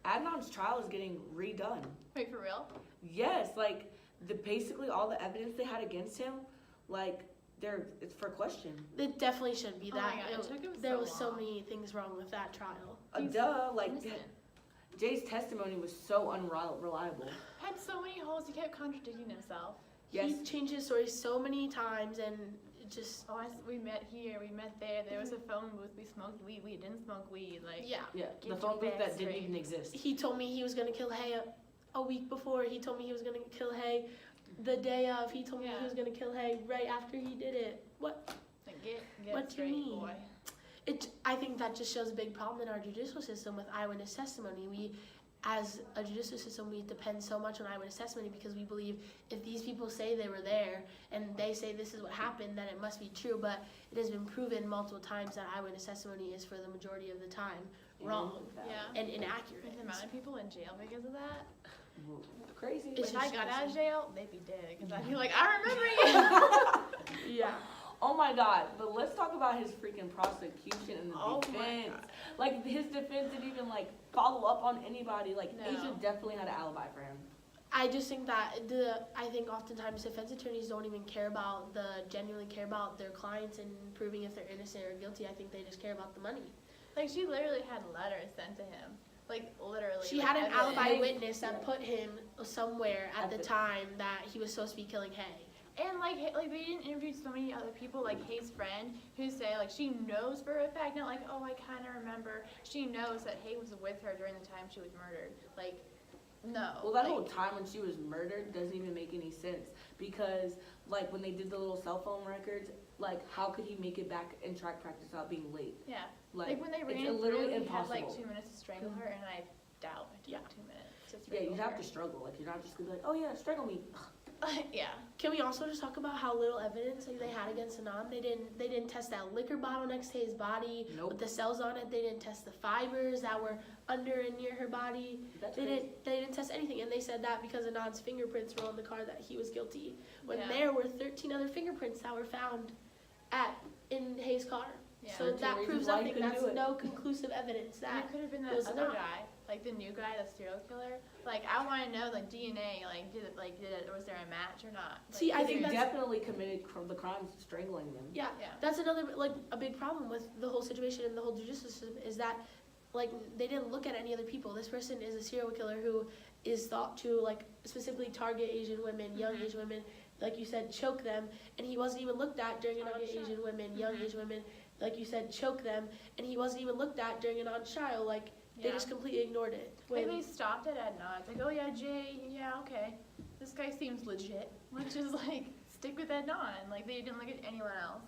Adnan's trial is getting redone. Wait, for real? Yes, like basically all the evidence they had against him, like it's for question. It definitely shouldn't be Oh my that. God, it took him There so was so long. many things wrong with that trial. Duh, like Innocent. Jay's testimony was so unreliable. Had so many holes. He kept contradicting himself. Yes. He changed his story so many times, and it just Oh, we met here. We met there. There was a phone booth. We smoked weed. We didn't smoke weed. Like yeah. Yeah, Get the phone your booth that facts didn't straight. even exist. He told me he was gonna kill Hay a week before. He told me he was gonna kill Hay the day of. He told me Yeah. he was gonna kill Hay right after he did it. What? Like, get What do you straight, mean? boy. I think that just shows a big problem in our judicial system with eyewitness testimony. We, as a judicial system, we depend so much on eyewitness testimony because we believe if these people say they were there and they say this is what happened, then it must be true. But it has been proven multiple times that eyewitness testimony is, for the majority of the time, wrong Yeah. and inaccurate. The amount of people in jail because of that. Crazy. It's If I just got out of crazy. jail, they'd be dead. Because I'd be like, I remember you. Yeah. Oh my God! But let's talk about his freaking prosecution and the Oh my defense. God. Like his defense didn't even like follow up on anybody. Like No. Asia definitely had an alibi for him. I just think that I think oftentimes defense attorneys don't even genuinely care about their clients and proving if they're innocent or guilty. I think they just care about the money. Like, she literally had letters sent to him. Like, literally. She like, had an evidence. alibi witness that put him somewhere at At the the- time that he was supposed to be killing Hay. And like they didn't interview so many other people, like Hay's friend, who say like she knows for a fact, not like, oh, I kind of remember. She knows that Hay was with her during the time she was murdered. Like, no. Well, that like, whole time when she was murdered doesn't even make any sense because, like, when they did the little cell phone records, like, how could he make it back in track practice without being late? Yeah. Like, Like when they ran it's literally through, he impossible. had like 2 minutes to strangle her, and I doubt it took Yeah. 2 minutes to Yeah, strangle you have her. to struggle. Like, you're not just gonna be like, oh yeah, strangle me. Yeah. Can we also just talk about how little evidence they had against Anand? They didn't test that liquor bottle next to his body Nope. with the cells on it. They didn't test the fibers that were under and near her body. That's They crazy. didn't test anything, and they said that because Anand's fingerprints were on the car that he was guilty. When Yeah. there were 13 other fingerprints that were found in Hay's car. Yeah. So 13 that reasons proves why he nothing. couldn't That's do it. no conclusive evidence And that it could have been it that was other not. guy, like the new guy, the serial killer. Like, I want to know, like, DNA, like, was there a match or not? Like, See, I He think that's definitely committed the crimes strangling them. yeah. Yeah. That's another a big problem with the whole situation and the whole judicial system is that like they didn't look at any other people. This person is a serial killer who is thought to like specifically target Asian women, young Asian women, like you said, choke them, and he wasn't even looked at during an On trial. Asian women, young Asian women, like you said, choke them, and he wasn't even looked at during an on trial. Like they Yeah. just completely ignored it. Like, they stopped it at Adnan. It's like, oh yeah, Jay, yeah, okay. This guy seems legit. Let's just, like, stick with Adnan. Like, they didn't look at anyone else.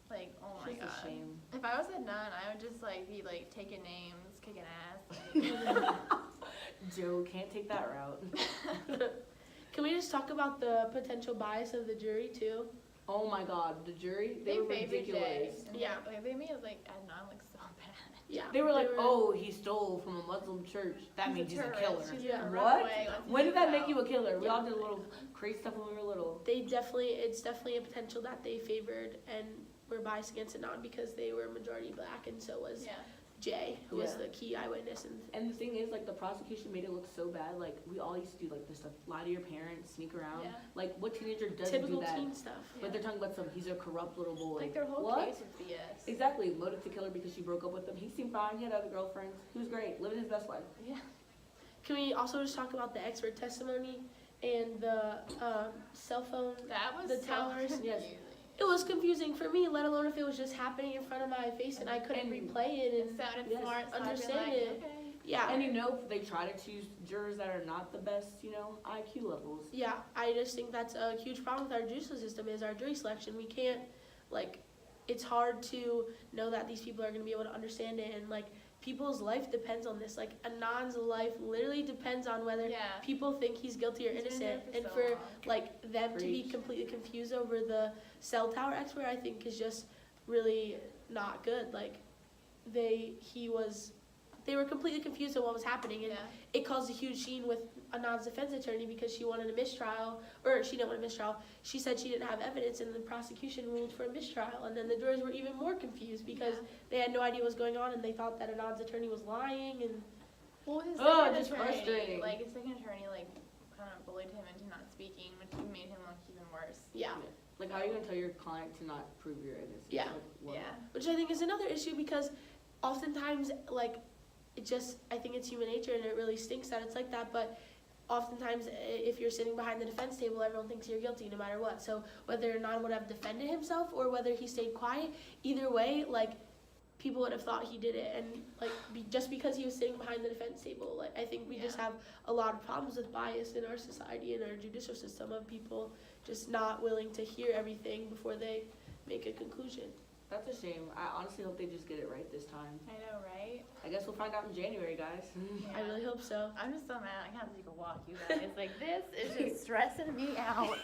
Like, oh my It's just god. a shame. If I was Adnan, I would just, like, be, like, taking names, kicking ass. Like, Joe can't take that route. Can we just talk about the potential bias of the jury too? Oh my God, the jury, they they were favored Jay. ridiculous. And Yeah. Like, they made, like, Adnan look so bad. Yeah, They were like, oh, he stole from a Muslim church. That He's means he's a terrorist. killer. He's Yeah. gonna run What? away. Let's When did that move make you out. a killer? We Yeah. all did a little crazy stuff when we were little. it's definitely a potential that they favored and were biased against Anand because they were majority black, and so was Yeah. Jay, who was Yeah. the key eyewitness. And the thing is, like, the prosecution made it look so bad. Like, we all used to do, like, this stuff. Lie to your parents, sneak around. Yeah. Like, what teenager doesn't Typical do that? teen stuff. But they're talking about he's a corrupt little boy. Like, their whole what? case was BS. Exactly. Motive to kill her because she broke up with him. He seemed fine. He had other girlfriends. He was great. Living his best life. Yeah. Can we also just talk about the expert testimony and the cell phone? That was The so towers, yes. confusing. It was confusing for me, let alone if it was just happening in front of my face and I couldn't And- replay it It and sounded Yes. smart, so I'd be Understand like, it. okay. yeah. And you know, they try to choose jurors that are not the best, IQ levels. Yeah, I just think that's a huge problem with our judicial system is our jury selection. We can't, like, it's hard to know that these people are going to be able to understand it, and, like, people's life depends on this. Like, Anand's life literally depends on whether Yeah. people think he's guilty or He's been innocent. there And so for, long. like, them to be Preach. completely confused over the cell tower expert, I think is just really not good. Like, they were completely confused on what was happening, and Yeah. it caused a huge scene with Anand's defense attorney because she wanted a mistrial, or she didn't want a mistrial. She said she didn't have evidence, and the prosecution ruled for a mistrial. And then the jurors were even more confused because Yeah. they had no idea what was going on, and they thought that Anand's attorney was lying. And Well, his Oh, second just attorney, frustrating. like his second attorney, like kind of bullied him into not speaking, which made him look even worse. Yeah. Like, how are you gonna tell your client to not prove your innocence? Yeah. Like, what? Yeah. Which I think is another issue because oftentimes, like, I think it's human nature and it really stinks that it's like that, but oftentimes if you're sitting behind the defense table, everyone thinks you're guilty no matter what. So whether Nan would have defended himself or whether he stayed quiet, either way, like, people would have thought he did it. And, like, just because he was sitting behind the defense table, like, I think we just have a lot of problems with bias in our society and our judicial system of people just not willing to hear everything before they make a conclusion. That's a shame. I honestly hope they just get it right this time. I know, right? I guess we'll find out in January, guys. I really hope so. I'm just so mad. I can't take a walk, you guys. Like, this is just stressing me out.